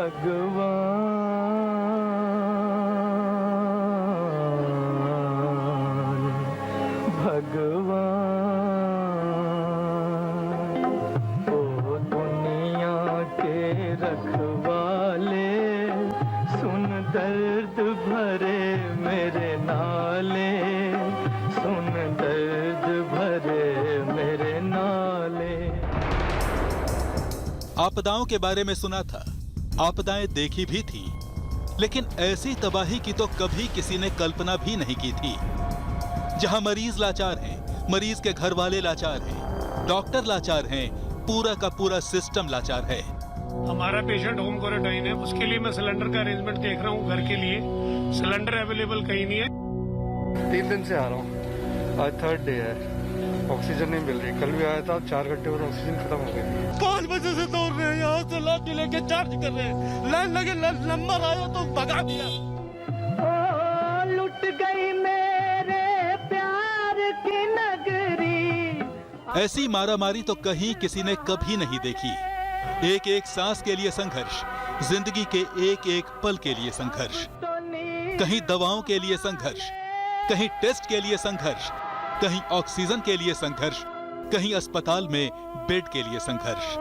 भगवान ओ दुनिया के रखवाले, सुन दर्द भरे मेरे नाले, सुन दर्द भरे मेरे नाले। आपदाओं के बारे में सुना था, आपदाएं देखी भी थी, लेकिन ऐसी तबाही की तो कभी किसी ने कल्पना भी नहीं की थी। जहां मरीज लाचार हैं, मरीज के घर वाले लाचार हैं, डॉक्टर लाचार हैं, पूरा का पूरा सिस्टम लाचार है। हमारा पेशेंट होम क्वारंटाइन है, उसके लिए मैं सिलेंडर का अरेंजमेंट देख रहा हूँ घर के लिए। सिलेंडर अवेलेबल कहीं नहीं है। 3 दिन से आ रहा हूँ, आज 3rd डे है। ऑक्सीजन नहीं मिल रही। कल भी आया था, 4 घंटे और ऑक्सीजन खत्म हो गई। 5 बजे से दौड़ रहे हैं, यहाँ से लाठी लेके चार्ज कर रहे हैं। लाइन लगे, नंबर आया तो भगा दिया। ओ लुट गई मेरे प्यार की नगरी। ऐसी मारामारी तो कहीं किसी ने कभी नहीं देखी। एक एक सांस के लिए संघर्ष, जिंदगी के एक एक पल के लिए संघर्ष, कहीं दवाओं के लिए संघर्ष, कहीं टेस्ट के लिए संघर्ष, कहीं ऑक्सीजन के लिए संघर्ष, कहीं अस्पताल में बेड के लिए संघर्ष।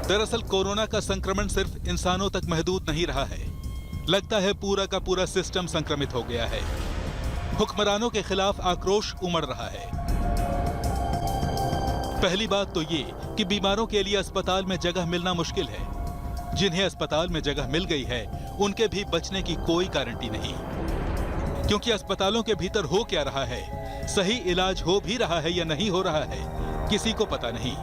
दरअसल कोरोना का संक्रमण सिर्फ इंसानों तक महदूद नहीं रहा है, लगता है पूरा का पूरा सिस्टम संक्रमित हो गया है। हुक्मरानों के खिलाफ आक्रोश उमड़ रहा है। पहली बात तो ये कि बीमारों के लिए अस्पताल में जगह मिलना मुश्किल है। जिन्हें अस्पताल में जगह मिल गई है, उनके भी बचने की कोई गारंटी नहीं, क्योंकि अस्पतालों के भीतर हो क्या रहा है, सही इलाज हो भी रहा है या नहीं हो रहा है, किसी को पता नहीं।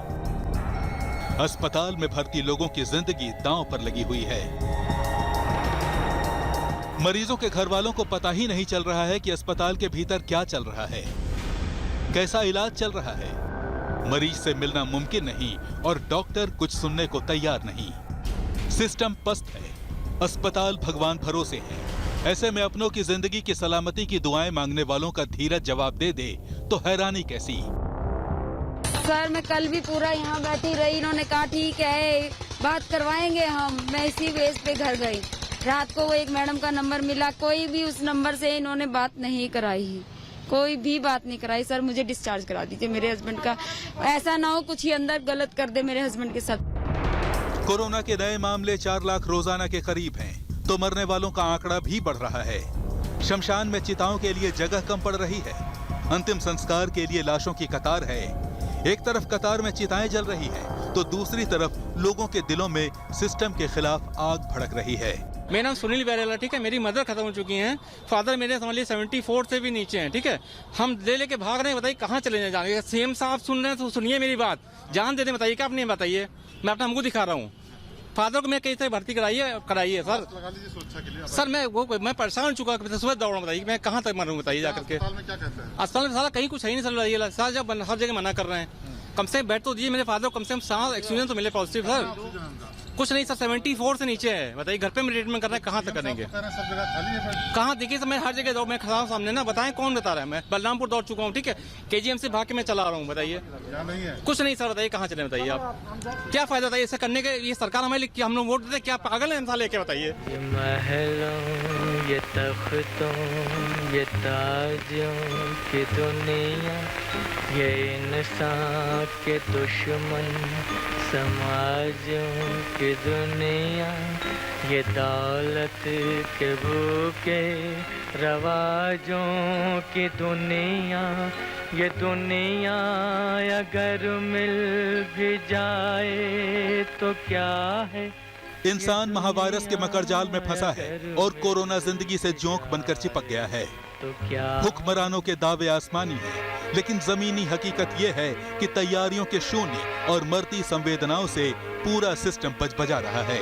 अस्पताल में भर्ती लोगों की जिंदगी दांव पर लगी हुई है। मरीजों के घर वालों को पता ही नहीं चल रहा है कि अस्पताल के भीतर क्या चल रहा है, कैसा इलाज चल रहा है। मरीज से मिलना मुमकिन नहीं और डॉक्टर कुछ सुनने को तैयार नहीं। सिस्टम पस्त है, अस्पताल भगवान भरोसे है। ऐसे में अपनों की जिंदगी की सलामती की दुआएं मांगने वालों का धीरज जवाब दे दे तो हैरानी कैसी। सर मैं कल भी पूरा यहाँ बैठी रही, इन्होंने कहा ठीक है बात करवाएंगे हम। मैं इसी बेस पे घर गई। रात को वो एक मैडम का नंबर मिला, कोई भी उस नंबर से इन्होंने बात नहीं कराई, कोई भी बात नहीं कराई। सर मुझे डिस्चार्ज करा दीजिए मेरे हस्बैंड का, ऐसा ना हो कुछ ही अंदर गलत कर दे मेरे हस्बैंड के साथ। कोरोना के नए मामले 4 लाख रोजाना के करीब हैं, तो मरने वालों का आंकड़ा भी बढ़ रहा है। शमशान में चिताओं के लिए जगह कम पड़ रही है। अंतिम संस्कार के लिए लाशों की कतार है। एक तरफ कतार में चिताएं जल रही है, तो दूसरी तरफ लोगों के दिलों में सिस्टम के खिलाफ आग भड़क रही है। मेरा नाम सुनील बैरेला, ठीक है। मेरी मदर खत्म हो चुकी हैं, फादर मेरे समझ लीजिए 74 से भी नीचे हैं, ठीक है। हम लेके भाग रहे हैं, बताइए कहाँ चले जाएंगे। सीएम साहब सुन रहे हैं तो सुनिए मेरी बात, जान दे दें, बताइए क्या आप नहीं बताइए। मैं अपना हमको दिखा रहा हूँ। फादर को मैं कहीं से भर्ती कराइए सर। सर मैं परेशान हो चुका, सुबह दौड़ा, बताइए मैं कहाँ तक मरूँ, बताइए जाकर के। अस्पताल में सारा कहीं कुछ है नहीं सर, सर जब हर जगह मना कर रहे हैं। कम से कम बेड तो दिए मेरे फादर को, कम से कम 7 एक्सपीरियंस तो मिले पॉजिटिव सर। कुछ नहीं सर, 74 से नीचे है, बताइए घर पे में ट्रीटमेंट कर रहे हैं, कहाँ तक करेंगे। कहाँ देखिए सर, मैं हर जगह दौड़, मैं खड़ा हूँ सामने ना, बताएं कौन बता रहा है। मैं बलरामपुर दौड़ चुका हूँ, ठीक है। KGM से भाग के मैं चला रहा हूँ, बताइए कुछ नहीं सर, बताइए कहाँ चले, बताइए आप क्या फायदा, बताइए ऐसा करने के। ये सरकार हमें हम लोग वोट देते, क्या पागल है इंसान लेके, बताइए। ये महलों, ये तख्तों, ये ताजों की दुनिया, ये इंसान के दुश्मन समाजों की दुनिया, ये दौलत के भूखे रवाजों की दुनिया, ये दुनिया अगर मिल भी जाए तो क्या है। इंसान महावायरस के मकड़जाल में फंसा है और कोरोना जिंदगी से जोंक बनकर चिपक गया है। तो क्या हुक्मरानों के दावे आसमानी हैं, लेकिन जमीनी हकीकत यह है कि तैयारियों के शून्य और मरती संवेदनाओं से पूरा सिस्टम बजबजा रहा है।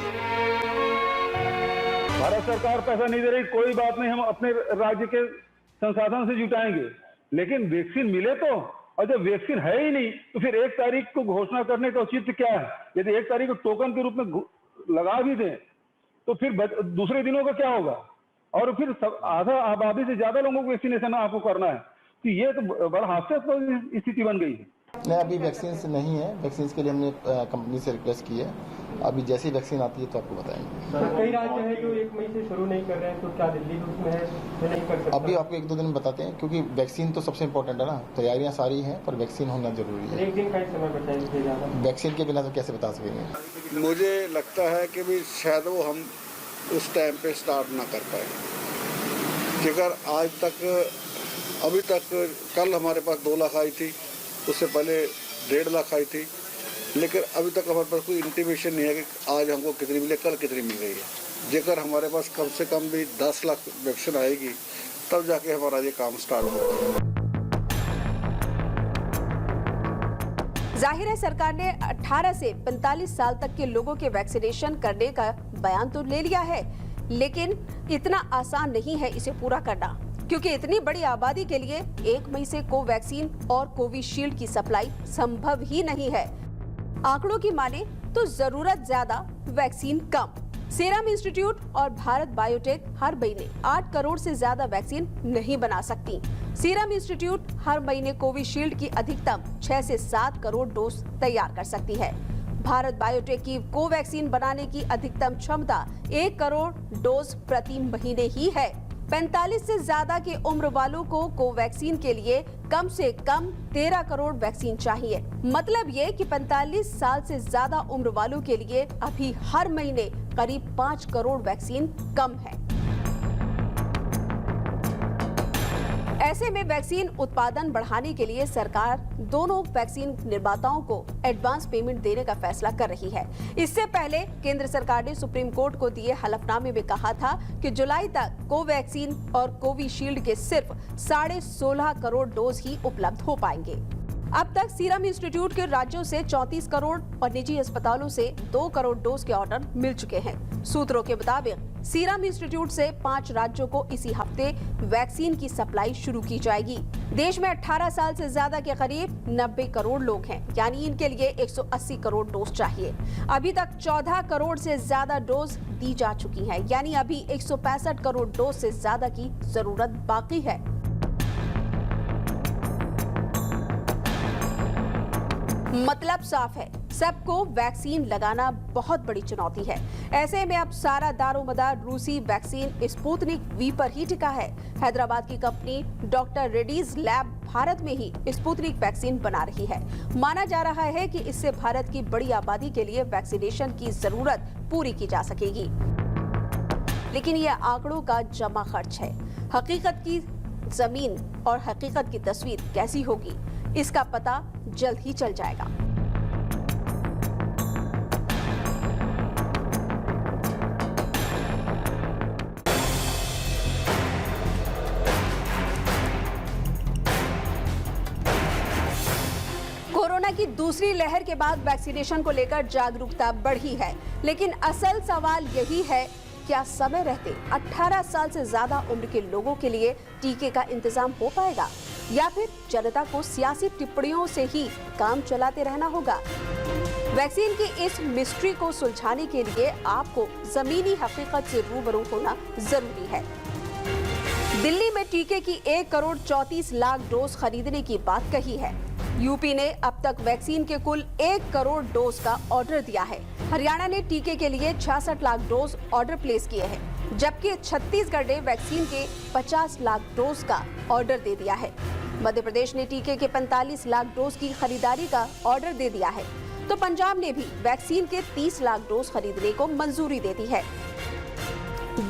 भारत सरकार पैसा नहीं दे रही, कोई बात नहीं, हम अपने राज्य के संसाधन से जुटाएंगे, लेकिन वैक्सीन मिले तो। और जब वैक्सीन है ही नहीं तो फिर 1 तारीख को घोषणा करने का औचित्य क्या है। यदि 1 तारीख को टोकन के रूप में लगा भी दें तो फिर दूसरे दिनों का क्या होगा। और फिर आधा आबादी से ज्यादा लोगों को वैक्सीनेशन आपको करना है, तो ये तो बड़ा हास्यास्पद स्थिति बन गई है। नहीं, अभी वैक्सीन नहीं है। वैक्सीन के लिए हमने कंपनी से रिक्वेस्ट की है। अभी जैसी वैक्सीन आती है तो आपको बताएंगे। कई राज्य हैं जो 1 मई से शुरू नहीं कर रहे हैं, तो क्या दिल्ली भी उसमें है जो नहीं कर सकता? अभी आपको 1-2 दिन में बताते हैं, क्योंकि वैक्सीन तो सबसे इम्पोर्टेंट है ना। तैयारियां सारी हैं पर वैक्सीन होना जरूरी है। 1 दिन का ही समय बचाएंगे ज़्यादा। वैक्सीन के बिना तो कैसे बता सकेंगे। मुझे लगता है कि भी शायद वो हम उस टाइम पे स्टार्ट ना कर पाए, अगर आज तक अभी तक कल हमारे पास 2 लाख आई थी, उससे पहले 1.5 लाख आई थी, लेकिन अभी तक हमारे पास कोई इंटीमेशन नहीं है कि आज हमको कितनी मिली, कल कितनी मिल रही है। जेकर हमारे पास कम से कम भी 10 लाख वैक्सीन आएगी तब जाके हमारा ये काम स्टार्ट होगा। जाहिर है सरकार ने 18 से 45 साल तक के लोगों के वैक्सीनेशन करने का बयान तो ले लिया है, लेकिन इतना आसान नहीं है इसे पूरा करना, क्योंकि इतनी बड़ी आबादी के लिए 1 मई से कोवैक्सीन और कोविशील्ड की सप्लाई संभव ही नहीं है। आंकड़ों की माने तो जरूरत ज्यादा, वैक्सीन कम। सीरम इंस्टीट्यूट और भारत बायोटेक हर महीने 8 करोड़ से ज्यादा वैक्सीन नहीं बना सकती। सीरम इंस्टीट्यूट हर महीने कोविशील्ड की अधिकतम 6 से 7 करोड़ डोज तैयार कर सकती है। भारत बायोटेक की कोवैक्सीन बनाने की अधिकतम क्षमता 1 करोड़ डोज प्रति महीने ही है। 45 से ज्यादा की उम्र वालों को कोवैक्सीन के लिए कम से कम 13 करोड़ वैक्सीन चाहिए। मतलब ये कि 45 साल से ज्यादा उम्र वालों के लिए अभी हर महीने करीब 5 करोड़ वैक्सीन कम है। ऐसे में वैक्सीन उत्पादन बढ़ाने के लिए सरकार दोनों वैक्सीन निर्माताओं को एडवांस पेमेंट देने का फैसला कर रही है। इससे पहले केंद्र सरकार ने सुप्रीम कोर्ट को दिए हलफनामे में कहा था कि जुलाई तक कोवैक्सीन और कोविशील्ड के सिर्फ 16.5 करोड़ डोज ही उपलब्ध हो पाएंगे। अब तक सीरम इंस्टीट्यूट के राज्यों से 34 करोड़ और निजी अस्पतालों से 2 करोड़ डोज के ऑर्डर मिल चुके हैं। सूत्रों के मुताबिक सीरम इंस्टीट्यूट से 5 राज्यों को इसी हफ्ते वैक्सीन की सप्लाई शुरू की जाएगी। देश में 18 साल से ज्यादा के करीब 90 करोड़ लोग हैं, यानी इनके लिए 180 करोड़ डोज चाहिए। अभी तक 14 करोड़ से ज्यादा डोज दी जा चुकी है, यानी अभी 165 करोड़ डोज से ज्यादा की जरूरत बाकी है। मतलब साफ है, सबको वैक्सीन लगाना बहुत बड़ी चुनौती है। ऐसे में अब सारा दारोमदार रूसी वैक्सीन स्पुतनिक वी पर ही टिका है। हैदराबाद की company doctor Reddy's lab Bharat में ही स्पुतनिक वैक्सीन बना रही है। माना जा रहा है कि इससे भारत की बड़ी आबादी के लिए वैक्सीनेशन की जरूरत पूरी की जा सकेगी। लेकिन यह आंकड़ों का जमा खर्च है। हकीकत की जमीन और हकीकत की तस्वीर कैसी होगी, इसका पता जल्द ही चल जाएगा। कोरोना की दूसरी लहर के बाद वैक्सीनेशन को लेकर जागरूकता बढ़ी है, लेकिन असल सवाल यही है, क्या समय रहते 18 साल से ज्यादा उम्र के लोगों के लिए टीके का इंतजाम हो पाएगा, या फिर जनता को सियासी टिप्पणियों से ही काम चलाते रहना होगा? वैक्सीन की इस मिस्ट्री को सुलझाने के लिए आपको जमीनी हकीकत से रूबरू होना जरूरी है। दिल्ली में टीके की 1 करोड़ 34 लाख डोज खरीदने की बात कही है। यूपी ने अब तक वैक्सीन के कुल 1 करोड़ डोज का ऑर्डर दिया है। हरियाणा ने टीके के लिए 66 लाख डोज ऑर्डर प्लेस किए हैं, जबकि छत्तीसगढ़ ने वैक्सीन के 50 लाख डोज का ऑर्डर दे दिया है। मध्य प्रदेश ने टीके के 45 लाख डोज की खरीदारी का ऑर्डर दे दिया है, तो पंजाब ने भी वैक्सीन के 30 लाख डोज खरीदने को मंजूरी दे दी है।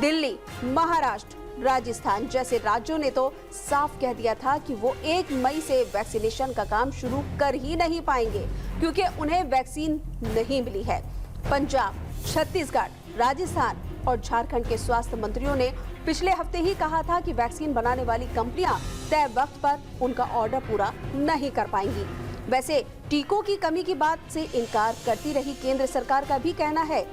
दिल्ली, महाराष्ट्र, राजस्थान जैसे राज्यों ने तो साफ कह दिया था कि वो 1 मई से वैक्सीनेशन का काम शुरू कर ही नहीं पाएंगे, क्योंकि उन्हें वैक्सीन नहीं मिली है। पंजाब, छत्तीसगढ़, राजस्थान और झारखंड के स्वास्थ्य मंत्रियों ने पिछले हफ्ते ही कहा था कि वैक्सीन बनाने वाली कंपनियां तय वक्त पर उनका ऑर्डर पूरा नहीं कर पाएंगी। वैसे टीकों की कमी की बात से इनकार करती रही केंद्र सरकार का भी कहना है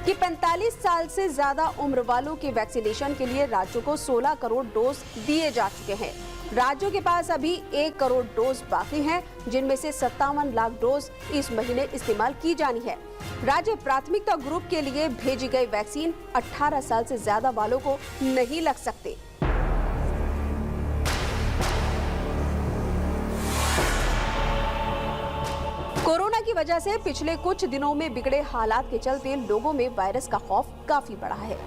कि 45 साल से ज्यादा उम्र वालों के वैक्सीनेशन के लिए राज्यों को 16 करोड़ डोज दिए जा चुके हैं। राज्यों के पास अभी 1 करोड़ डोज बाकी हैं, जिनमें से 57 लाख डोज इस महीने इस्तेमाल की जानी है। राज्य प्राथमिकता ग्रुप के लिए भेजी गई वैक्सीन 18 साल से ज्यादा वालों को नहीं लग सकते। वजह से पिछले कुछ दिनों में बिगड़े हालात के चलते लोगों में वायरस का खौफ काफी बढ़ा है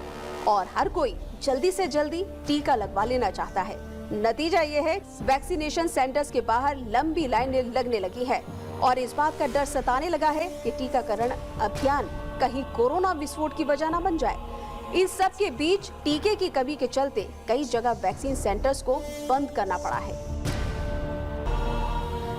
और हर कोई जल्दी से जल्दी टीका लगवा लेना चाहता है। नतीजा ये है, वैक्सीनेशन सेंटर्स के बाहर लंबी लाइनें लगने लगी है और इस बात का डर सताने लगा है कि टीकाकरण अभियान कहीं कोरोना विस्फोट की वजह न बन जाए। इस सब के बीच टीके की कमी के चलते कई जगह वैक्सीन सेंटर्स को बंद करना पड़ा है।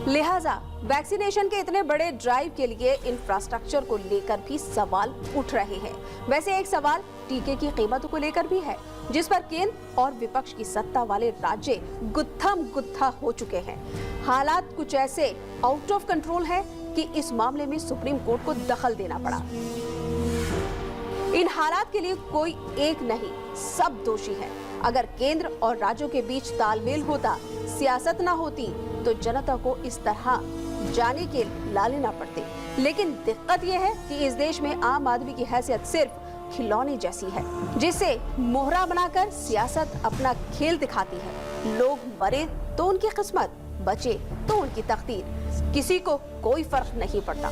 लिहाजा वैक्सीनेशन के इतने बड़े ड्राइव के लिए इंफ्रास्ट्रक्चर को लेकर भी सवाल उठ रहे हैं। वैसे एक सवाल टीके की कीमतों को लेकर भी है, जिस पर केंद्र और विपक्ष की सत्ता वाले राज्य गुत्थम गुत्था हो चुके हैं। हालात कुछ ऐसे आउट ऑफ कंट्रोल है कि इस मामले में सुप्रीम कोर्ट को दखल देना पड़ा। इन हालात के लिए कोई एक नहीं, सब दोषी है। अगर केंद्र और राज्यों के बीच तालमेल होता, सियासत ना होती, तो जनता को इस तरह जाने के लाले ना पड़ते। लेकिन दिक्कत यह है कि इस देश में आम आदमी की हैसियत सिर्फ खिलौने जैसी है, जिसे मोहरा बनाकर सियासत अपना खेल दिखाती है। लोग मरे तो उनकी किस्मत, बचे तो उनकी तकदीर, किसी को कोई फर्क नहीं पड़ता।